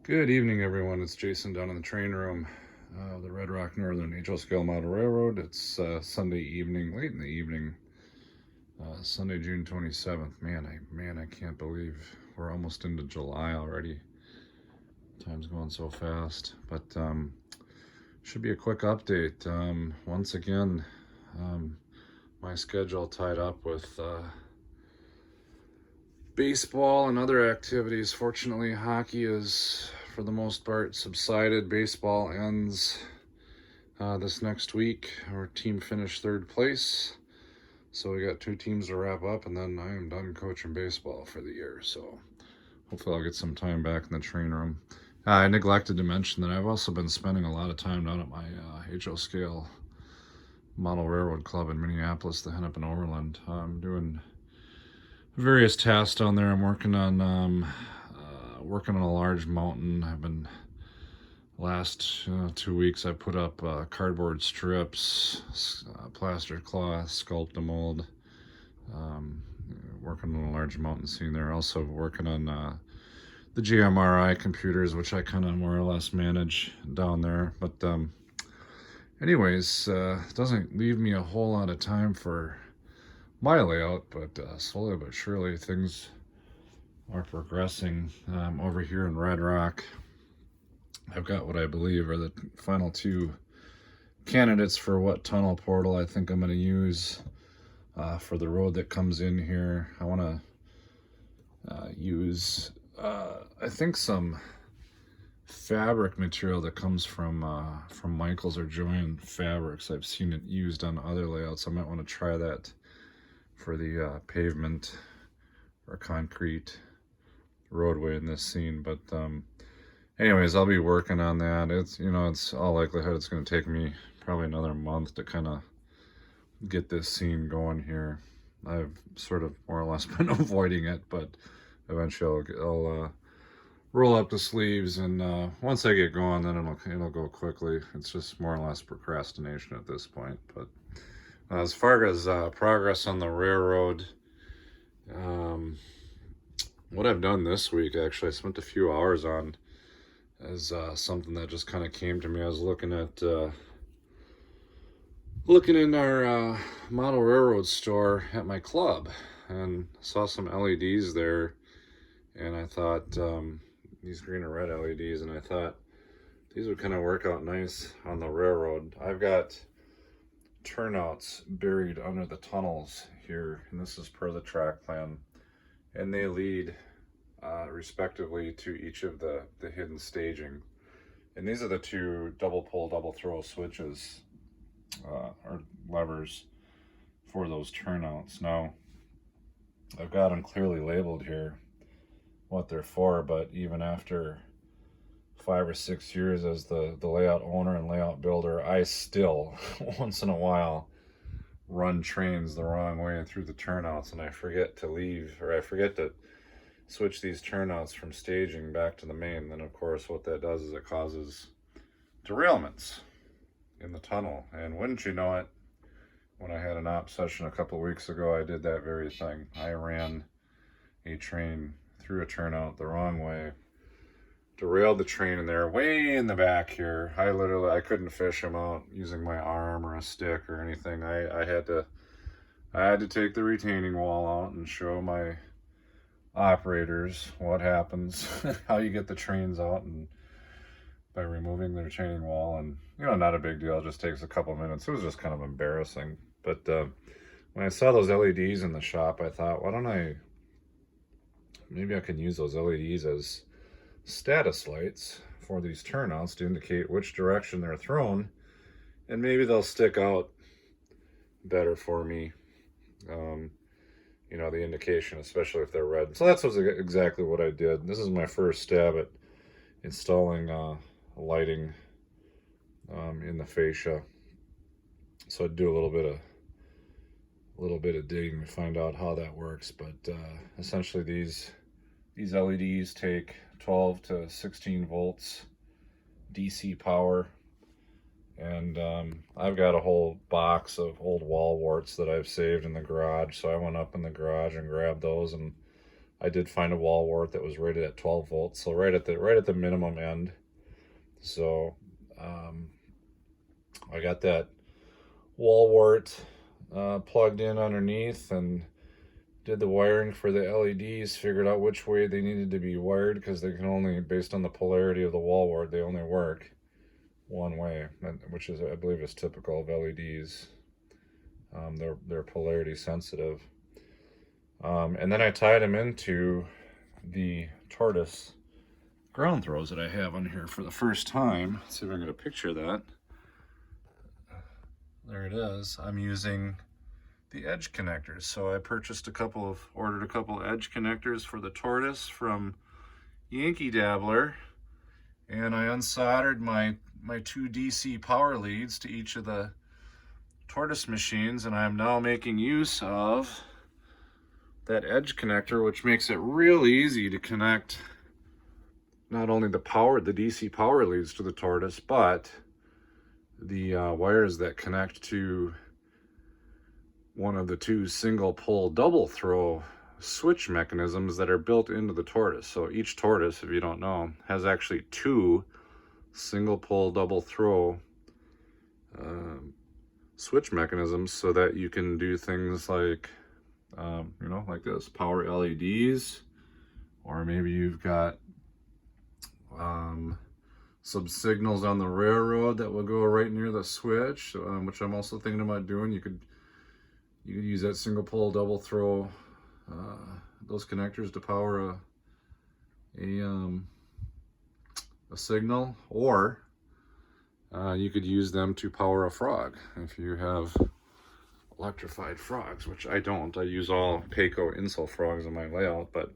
Good evening, everyone. It's Jason down in the train room, the Red Rock Northern HO Scale Model Railroad. It's Sunday evening, late in the evening, Sunday, June 27th. Man, I can't believe we're almost into July already. Time's going so fast, but should be a quick update. Once again, my schedule tied up with baseball and other activities. Fortunately, hockey is, for the most part, subsided. Baseball ends this next week. Our team finished third place, so we got two teams to wrap up, and then I am done coaching baseball for the year. So hopefully I'll get some time back in the train room. I neglected to mention that I've also been spending a lot of time down at my HO Scale Model Railroad Club in Minneapolis, the Hennepin Overland. I'm doing various tasks down there. I'm working on a large mountain. I've been last 2 weeks. I put up cardboard strips, plaster cloth, sculpt and mold. Working on a large mountain scene there. Also working on the GMRI computers, which I kind of more or less manage down there. But anyways, doesn't leave me a whole lot of time for my layout, but slowly but surely things are progressing. Over here in Red Rock, I've got what I believe are the final two candidates for what tunnel portal I think I'm going to use for the road that comes in here. I want to use I think some fabric material that comes from Michaels or Joann Fabrics. I've seen it used on other layouts. I might want to try that for the pavement or concrete roadway in this scene. But anyways, I'll be working on that. It's all likelihood it's going to take me probably another month to kind of get this scene going here. I've sort of more or less been avoiding it, but eventually I'll roll up the sleeves, and once I get going, then it'll go quickly. It's just more or less procrastination at this point. But as far as progress on the railroad, what I've done this week, actually, I spent a few hours on, is something that just kind of came to me. I was looking in our model railroad store at my club and saw some LEDs there, and I thought these green and red LEDs, and I thought these would kind of work out nice on the railroad. I've got turnouts buried under the tunnels here, and this is per the track plan, and they lead respectively to each of the hidden staging. And these are the two double pull, double throw switches or levers for those turnouts. Now, I've got them clearly labeled here what they're for, but even after 5 or 6 years as the layout owner and layout builder, I still once in a while run trains the wrong way through the turnouts, and I forget to switch these turnouts from staging back to the main. Then of course what that does is it causes derailments in the tunnel. And wouldn't you know it, when I had an op session a couple of weeks ago, I did that very thing. I ran a train through a turnout the wrong way, derailed the train in there way in the back here. I couldn't fish them out using my arm or a stick or anything. I had to take the retaining wall out and show my operators what happens, how you get the trains out, and by removing the retaining wall. And not a big deal, it just takes a couple minutes. It was just kind of embarrassing. But when I saw those LEDs in the shop, I thought, maybe I can use those LEDs as status lights for these turnouts to indicate which direction they're thrown, and maybe they'll stick out better for me. The indication, especially if they're red. So that's exactly what I did. This is my first stab at installing lighting in the fascia. So I'd do a little bit of digging to find out how that works. But essentially these LEDs take 12 to 16 volts DC power, and I've got a whole box of old wall warts that I've saved in the garage. So I went up in the garage and grabbed those, and I did find a wall wart that was rated at 12 volts, so right at the minimum end. So I got that wall wart plugged in underneath and did the wiring for the LEDs, figured out which way they needed to be wired, because they can only, based on the polarity of the wall wart, they only work one way, which is, I believe, is typical of LEDs. They're polarity sensitive. And then I tied them into the Tortoise ground throws that I have on here for the first time. Let's see if I can get a picture of that. There it is. I'm using the edge connectors. So I ordered a couple of edge connectors for the Tortoise from Yankee Dabbler, and I unsoldered my two DC power leads to each of the Tortoise machines, and I'm now making use of that edge connector, which makes it real easy to connect not only the DC power leads to the Tortoise, but the wires that connect to one of the two single pole double throw switch mechanisms that are built into the Tortoise. So each Tortoise, if you don't know, has actually two single pole double throw switch mechanisms, so that you can do things like like this, power LEDs, or maybe you've got some signals on the railroad that will go right near the switch, which I'm also thinking about doing. You could use that single pole double throw, those connectors to power a signal, or you could use them to power a frog if you have electrified frogs, which I don't. I use all Payco Insel frogs in my layout. But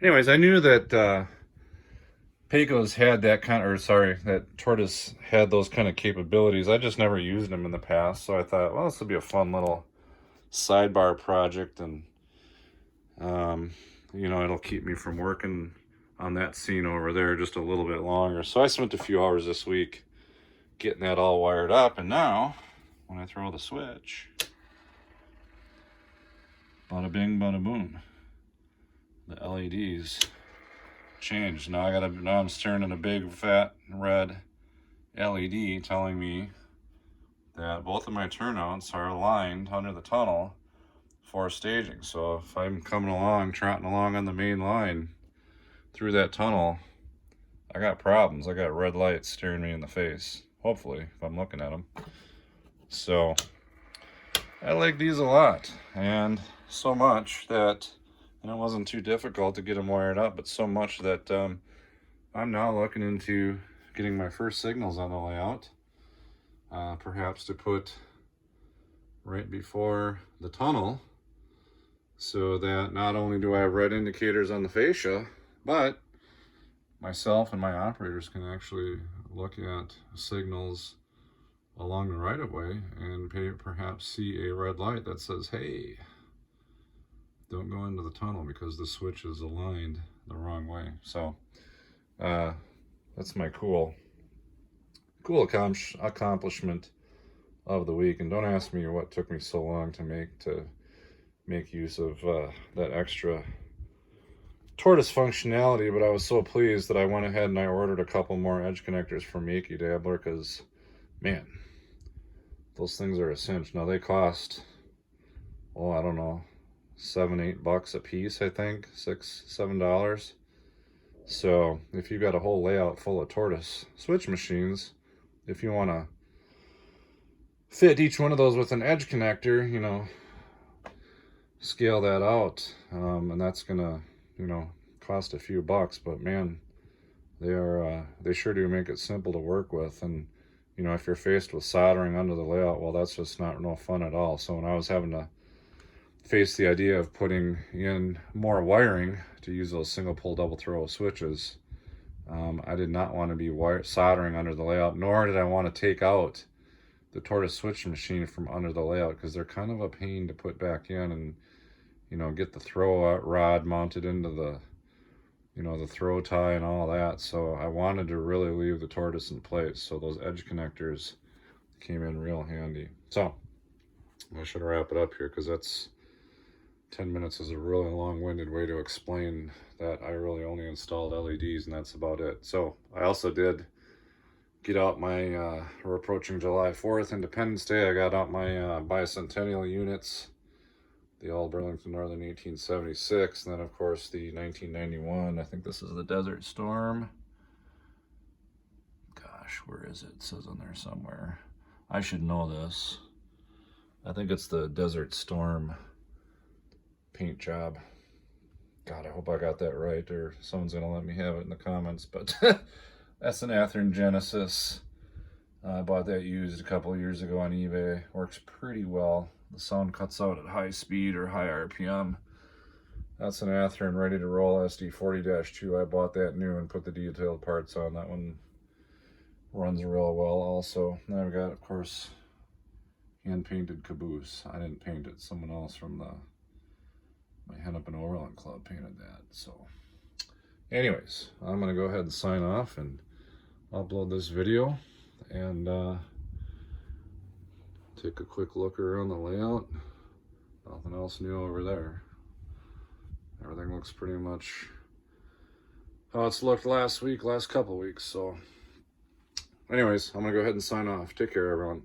anyways, I knew that Payco's had that that Tortoise had those kind of capabilities. I just never used them in the past, so I thought, well, this would be a fun little sidebar project, and it'll keep me from working on that scene over there just a little bit longer. So I spent a few hours this week getting that all wired up, and now when I throw the switch, bada bing, bada boom, the LEDs changed. Now I'm staring at a big fat red LED telling me that both of my turnouts are aligned under the tunnel for staging. So if I'm trotting along on the main line through that tunnel, I got problems. I got red lights staring me in the face, hopefully, if I'm looking at them. So I like these a lot, and so much that, and it wasn't too difficult to get them wired up, but so much that I'm now looking into getting my first signals on the layout, perhaps to put right before the tunnel, so that not only do I have red indicators on the fascia, but myself and my operators can actually look at signals along the right-of-way and perhaps see a red light that says, hey, don't go into the tunnel because the switch is aligned the wrong way. So that's my cool accomplishment of the week. And don't ask me what took me so long to make use of that extra Tortoise functionality, but I was so pleased that I went ahead and I ordered a couple more edge connectors from Yankee Dabbler, because man, those things are a cinch. Now they cost, I don't know, $7-8 a piece, I think, $6-7. So if you've got a whole layout full of Tortoise switch machines, if you want to fit each one of those with an edge connector, scale that out, and that's gonna cost a few bucks, but man, they sure do make it simple to work with. And if you're faced with soldering under the layout, well, that's just no fun at all. So when I was having to face the idea of putting in more wiring to use those single pole double throw switches, I did not want to be soldering under the layout, nor did I want to take out the Tortoise switch machine from under the layout, because they're kind of a pain to put back in and get the throw rod mounted into the the throw tie and all that. So I wanted to really leave the Tortoise in place, so those edge connectors came in real handy. So I should wrap it up here, because that's 10 minutes is a really long-winded way to explain that I really only installed LEDs and that's about it. So I also did get out my, we're approaching July 4th, Independence Day. I got out my bicentennial units, the All Burlington Northern 1876, and then of course the 1991, I think this is the Desert Storm. Gosh, where is it? It says on there somewhere. I should know this. I think it's the Desert Storm paint job. God, I hope I got that right, or someone's gonna let me have it in the comments, but that's an Athearn Genesis. I bought that used a couple of years ago on eBay. Works pretty well. The sound cuts out at high speed or high RPM. That's an Athearn ready to roll SD40-2. I bought that new and put the detailed parts on. That one runs real well also. Now I've got, of course, hand-painted caboose. I didn't paint it. Someone else from my Hennepin Overland Club painted that. So anyways, I'm going to go ahead and sign off and upload this video and take a quick look around the layout. Nothing else new over there. Everything looks pretty much how it's looked last couple weeks. So anyways, I'm gonna go ahead and sign off. Take care, everyone.